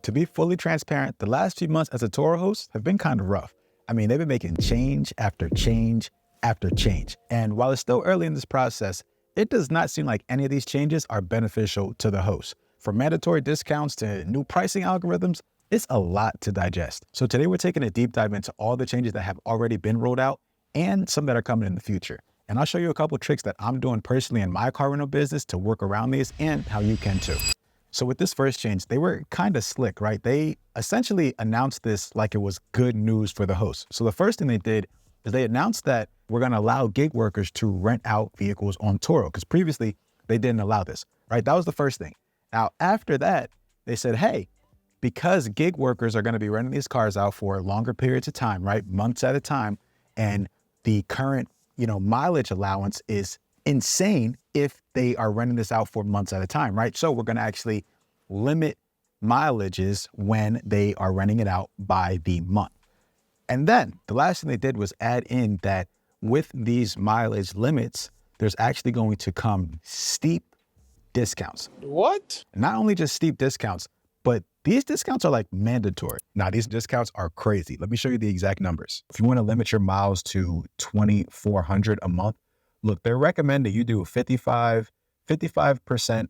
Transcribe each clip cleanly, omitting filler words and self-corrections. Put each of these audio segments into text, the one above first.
To be fully transparent, the last few months as a Turo host have been kind of rough. I mean, they've been making change after change after change. And while it's still early in this process, it does not seem like any of these changes are beneficial to the host. From mandatory discounts to new pricing algorithms, it's a lot to digest. So today we're taking a deep dive into all the changes that have already been rolled out and some that are coming in the future. And I'll show you a couple of tricks that I'm doing personally in my car rental business to work around these and how you can too. So with this first change, they were kind of slick, right? They essentially announced this like it was good news for the host. So the first thing they did is they announced that we're going to allow gig workers to rent out vehicles on Turo, because previously they didn't allow this, right? That was the first thing. Now, after that, they said, hey, because gig workers are going to be renting these cars out for longer periods of time, right? Months at a time. And the current, mileage allowance is insane if they are renting this out for months at a time, right? So we're going to actually limit mileages when they are renting it out by the month. And then the last thing they did was add in that with these mileage limits, there's actually going to come steep discounts. What? Not only just steep discounts, but these discounts are like mandatory. Now, these discounts are crazy. Let me show you the exact numbers. If you want to limit your miles to 2,400 a month, look, they're recommending you do 55%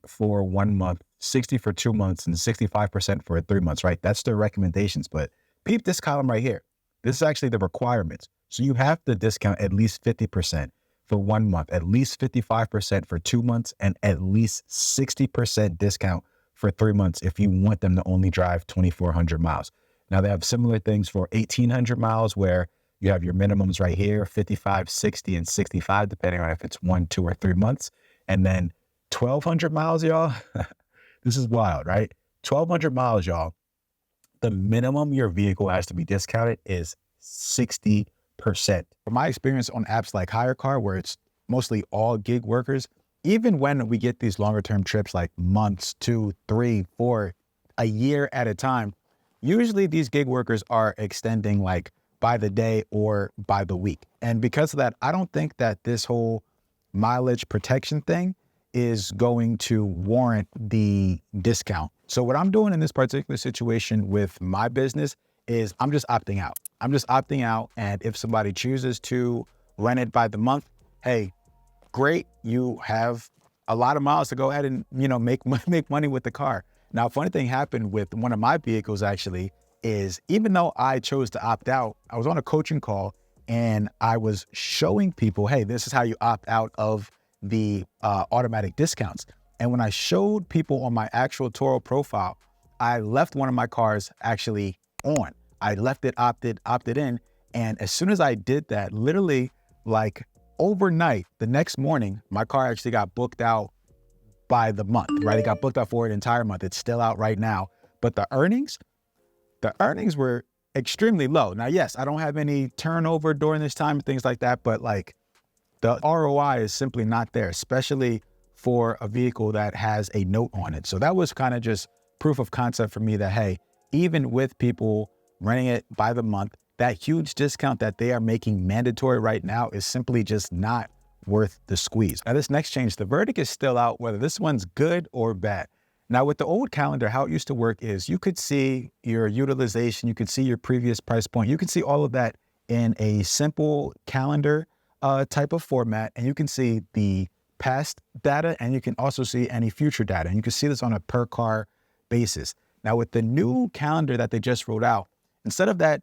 for 1 month, 60 for 2 months, and 65% for 3 months, right? That's their recommendations. But peep this column right here. This is actually the requirements. So you have to discount at least 50% for 1 month, at least 55% for 2 months, and at least 60% discount for 3 months if you want them to only drive 2,400 miles. Now they have similar things for 1,800 miles where you have your minimums right here, 55, 60, and 65, depending on if it's 1, 2, or 3 months. And then 1,200 miles, y'all. This is wild, right? 1,200 miles, y'all. The minimum your vehicle has to be discounted is 60%. From my experience on apps like HireCar, where it's mostly all gig workers, even when we get these longer term trips like months, 2, 3, 4, a year at a time, usually these gig workers are extending like by the day or by the week. And because of that, I don't think that this whole mileage protection thing is going to warrant the discount. So what I'm doing in this particular situation with my business is I'm just opting out. And if somebody chooses to rent it by the month, hey, great, you have a lot of miles to go ahead and, make money with the car. Now, a funny thing happened with one of my vehicles actually is even though I chose to opt out, I was on a coaching call and I was showing people, hey, this is how you opt out of the automatic discounts. And when I showed people on my actual Turo profile, I left one of my cars actually on. I left it opted in. And as soon as I did that, literally like overnight, the next morning, my car actually got booked out by the month, right? It got booked out for an entire month. It's still out right now. But the earnings were extremely low. Now, yes, I don't have any turnover during this time and things like that, but like the ROI is simply not there, especially for a vehicle that has a note on it. So that was kind of just proof of concept for me that, hey, even with people renting it by the month, that huge discount that they are making mandatory right now is simply just not worth the squeeze. Now, this next change, the verdict is still out whether this one's good or bad. Now, with the old calendar, how it used to work is you could see your utilization, you could see your previous price point, you could see all of that in a simple calendar type of format, and you can see the past data, and you can also see any future data, and you can see this on a per car basis. Now, with the new calendar that they just rolled out, instead of that,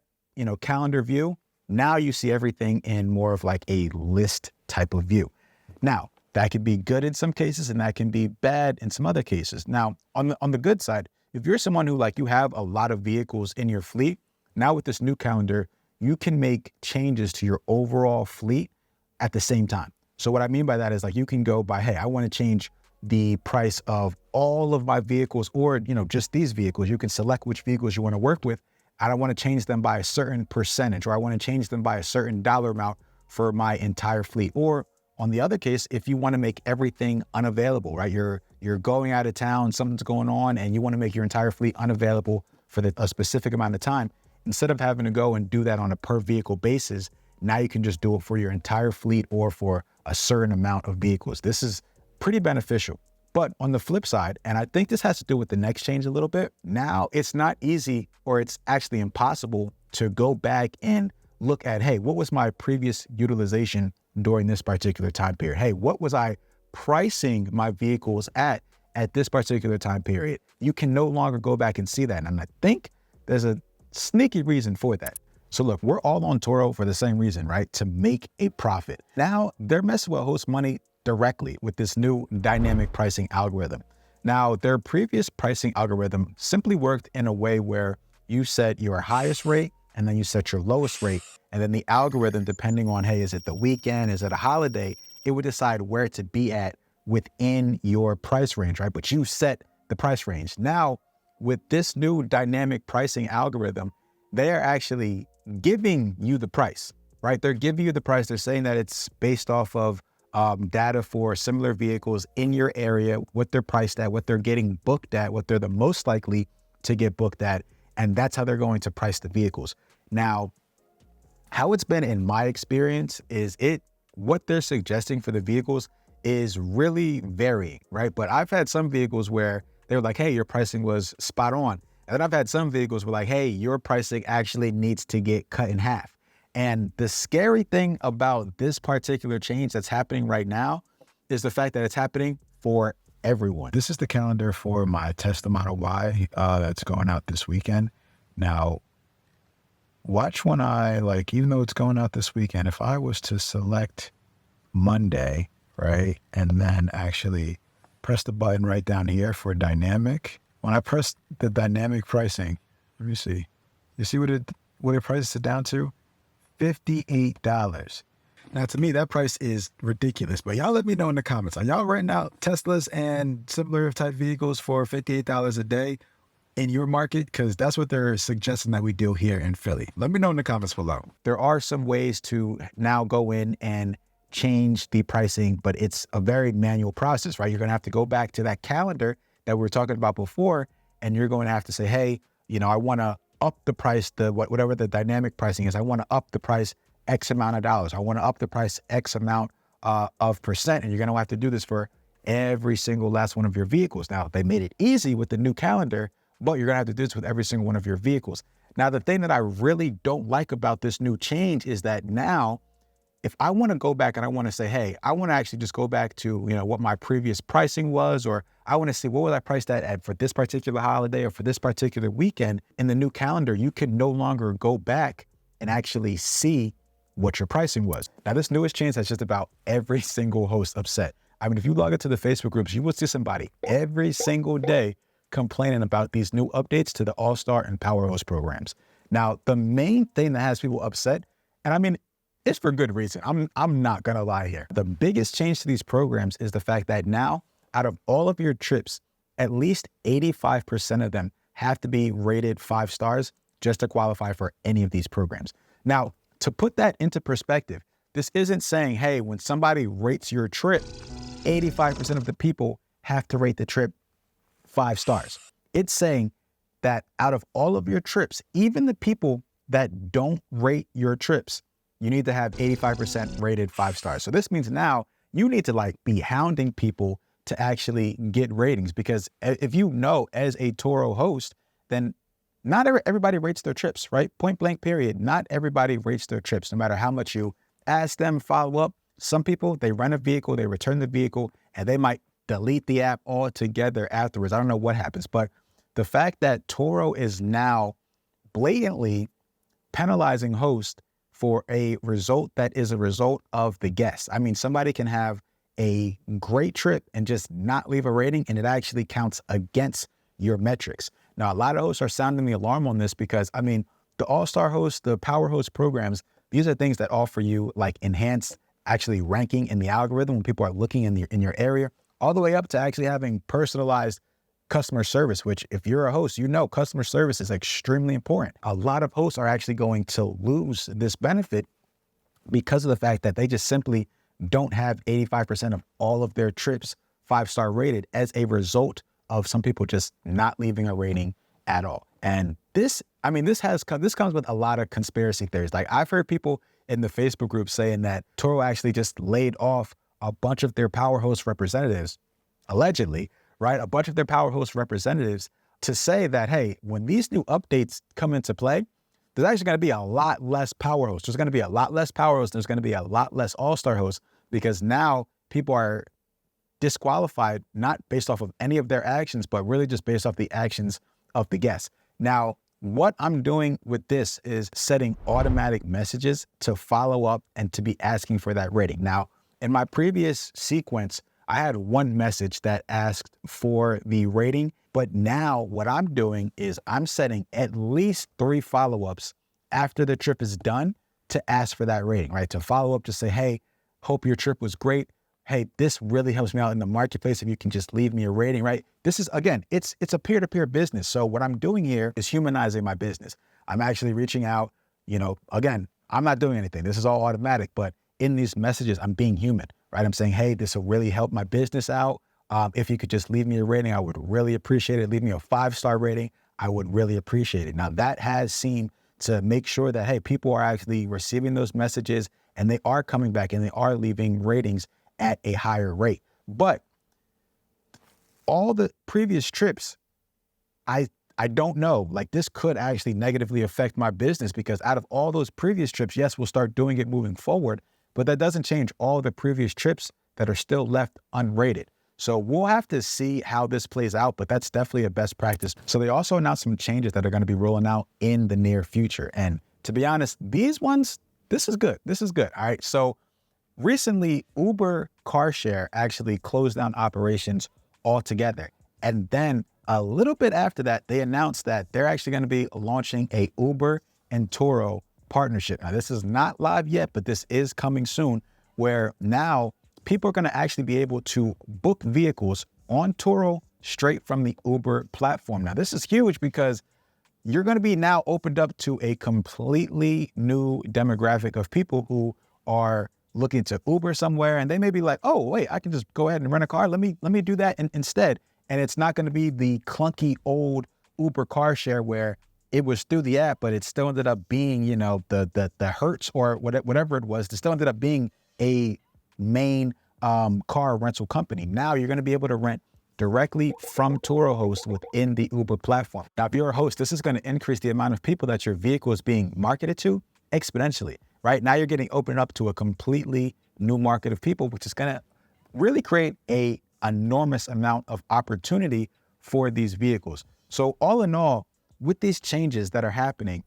calendar view, now you see everything in more of like a list type of view. Now, that could be good in some cases and that can be bad in some other cases. Now, on the good side, if you're someone who you have a lot of vehicles in your fleet, now with this new calendar, you can make changes to your overall fleet at the same time. So what I mean by that is you can go by, hey, I want to change the price of all of my vehicles or, just these vehicles. You can select which vehicles you want to work with. I don't want to change them by a certain percentage, or I want to change them by a certain dollar amount for my entire fleet. Or on the other case, if you want to make everything unavailable, right? You're going out of town, something's going on, and you want to make your entire fleet unavailable for a specific amount of time. Instead of having to go and do that on a per vehicle basis, now you can just do it for your entire fleet or for a certain amount of vehicles. This is pretty beneficial. But on the flip side, and I think this has to do with the next change a little bit, now it's not easy, or it's actually impossible to go back and look at, hey, what was my previous utilization during this particular time period? Hey, what was I pricing my vehicles at this particular time period? You can no longer go back and see that. And I think there's a sneaky reason for that. So look, we're all on Turo for the same reason, right? To make a profit. Now they're messing with host money directly with this new dynamic pricing algorithm. Now, their previous pricing algorithm simply worked in a way where you set your highest rate and then you set your lowest rate. And then the algorithm, depending on, hey, is it the weekend? Is it a holiday? It would decide where to be at within your price range, right? But you set the price range. Now, with this new dynamic pricing algorithm, they are actually giving you the price, right? They're giving you the price. They're saying that it's based off of data for similar vehicles in your area, what they're priced at, what they're getting booked at, what they're the most likely to get booked at. And that's how they're going to price the vehicles. Now, how it's been in my experience is what they're suggesting for the vehicles is really varying, right? But I've had some vehicles where they were like, hey, your pricing was spot on. And then I've had some vehicles where like, hey, your pricing actually needs to get cut in half. And the scary thing about this particular change that's happening right now is the fact that it's happening for everyone. This is the calendar for my Tesla Model Y that's going out this weekend. Now, watch when even though it's going out this weekend, if I was to select Monday, right, and then actually press the button right down here for dynamic. When I press the dynamic pricing, let me see. You see what it prices it down to? $58. Now, to me, that price is ridiculous, but y'all let me know in the comments. Are y'all renting out Teslas and similar type vehicles for $58 a day in your market? Because that's what they're suggesting that we do here in Philly. Let me know in the comments below. There are some ways to now go in and change the pricing, but it's a very manual process, right? You're going to have to go back to that calendar that we were talking about before, and you're going to have to say, hey, I want to up the price, whatever the dynamic pricing is. I want to up the price X amount of dollars. I want to up the price X amount of percent. And you're going to have to do this for every single last one of your vehicles. Now, they made it easy with the new calendar, but you're going to have to do this with every single one of your vehicles. Now, the thing that I really don't like about this new change is that now, if I want to go back and I want to say, hey, I want to actually just go back to, what my previous pricing was, or I want to see what was I priced at for this particular holiday or for this particular weekend, in the new calendar, you can no longer go back and actually see what your pricing was. Now, this newest change has just about every single host upset. I mean, if you log into the Facebook groups, you will see somebody every single day complaining about these new updates to the All-Star and Power Host programs. Now, the main thing that has people upset, and I mean, it's for good reason. I'm not gonna lie here. The biggest change to these programs is the fact that now, out of all of your trips, at least 85% of them have to be rated 5 stars just to qualify for any of these programs. Now, to put that into perspective, this isn't saying, hey, when somebody rates your trip, 85% of the people have to rate the trip 5 stars. It's saying that out of all of your trips, even the people that don't rate your trips, you need to have 85% rated 5 stars. So this means now you need to be hounding people to actually get ratings, because if as a Turo host, then not everybody rates their trips, right? Point blank period. Not everybody rates their trips, no matter how much you ask them, follow up. Some people, they rent a vehicle, they return the vehicle, and they might delete the app altogether afterwards. I don't know what happens, but the fact that Turo is now blatantly penalizing hosts for a result that is a result of the guest. I mean, somebody can have a great trip and just not leave a rating, and it actually counts against your metrics. Now, a lot of hosts are sounding the alarm on this because, I mean, the All-Star host, the Power Host programs, these are things that offer you enhanced actually ranking in the algorithm when people are looking in your area, all the way up to actually having personalized customer service, which if you're a host, customer service is extremely important. A lot of hosts are actually going to lose this benefit because of the fact that they just simply don't have 85% of all of their trips 5-star rated as a result of some people just not leaving a rating at all. And this comes with a lot of conspiracy theories. I've heard people in the Facebook group saying that Turo actually just laid off a bunch of their Power Host representatives allegedly, right, a bunch of their Powerhost representatives to say that, hey, when these new updates come into play, there's actually going to be a lot less Powerhost. There's going to be a lot less Powerhost. There's going to be a lot less All-Star hosts, because now people are disqualified, not based off of any of their actions, but really just based off the actions of the guests. Now, what I'm doing with this is setting automatic messages to follow up and to be asking for that rating. Now, in my previous sequence, I had one message that asked for the rating, but now what I'm doing is I'm setting at least 3 follow-ups after the trip is done to ask for that rating, right? To follow up to say, hey, hope your trip was great. Hey, this really helps me out in the marketplace if you can just leave me a rating, right? This is, again, it's a peer-to-peer business. So what I'm doing here is humanizing my business. I'm actually reaching out, again, I'm not doing anything. This is all automatic, but in these messages, I'm being human, right? I'm saying, hey, this will really help my business out. If you could just leave me a rating, I would really appreciate it. Leave me a 5-star rating. I would really appreciate it. Now, that has seemed to make sure that, hey, people are actually receiving those messages and they are coming back and they are leaving ratings at a higher rate. But all the previous trips, I don't know, like this could actually negatively affect my business, because out of all those previous trips, yes, we'll start doing it moving forward, but that doesn't change all the previous trips that are still left unrated. So we'll have to see how this plays out, but that's definitely a best practice. So they also announced some changes that are going to be rolling out in the near future. And to be honest, these ones, this is good. This is good. All right. So recently, Uber car share actually closed down operations altogether. And then a little bit after that, they announced that they're actually going to be launching a Uber and Turo partnership. Now, this is not live yet, but this is coming soon, where now people are going to actually be able to book vehicles on Turo straight from the Uber platform. Now, this is huge because you're going to be now opened up to a completely new demographic of people who are looking to Uber somewhere, and they may be like, oh, wait, I can just go ahead and rent a car. Let me do that instead. And it's not going to be the clunky old Uber car share where it was through the app, but it still ended up being, the Hertz or whatever it was. It still ended up being a main car rental company. Now you're going to be able to rent directly from Turo hosts within the Uber platform. Now, if you're a host, this is going to increase the amount of people that your vehicle is being marketed to exponentially. Right now, you're getting opened up to a completely new market of people, which is going to really create a enormous amount of opportunity for these vehicles. So all in all, with these changes that are happening,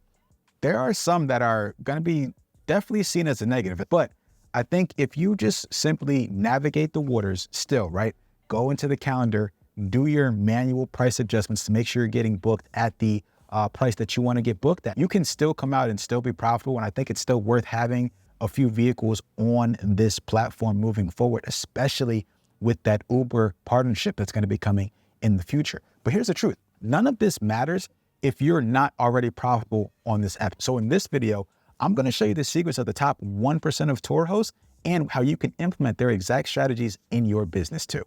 there are some that are going to be definitely seen as a negative. But I think if you just simply navigate the waters still, right, go into the calendar, do your manual price adjustments to make sure you're getting booked at the price that you want to get booked at, you can still come out and still be profitable. And I think it's still worth having a few vehicles on this platform moving forward, especially with that Uber partnership that's going to be coming in the future. But here's the truth. None of this matters if you're not already profitable on this app. So in this video, I'm going to show you the secrets of the top 1% of Turo hosts and how you can implement their exact strategies in your business too.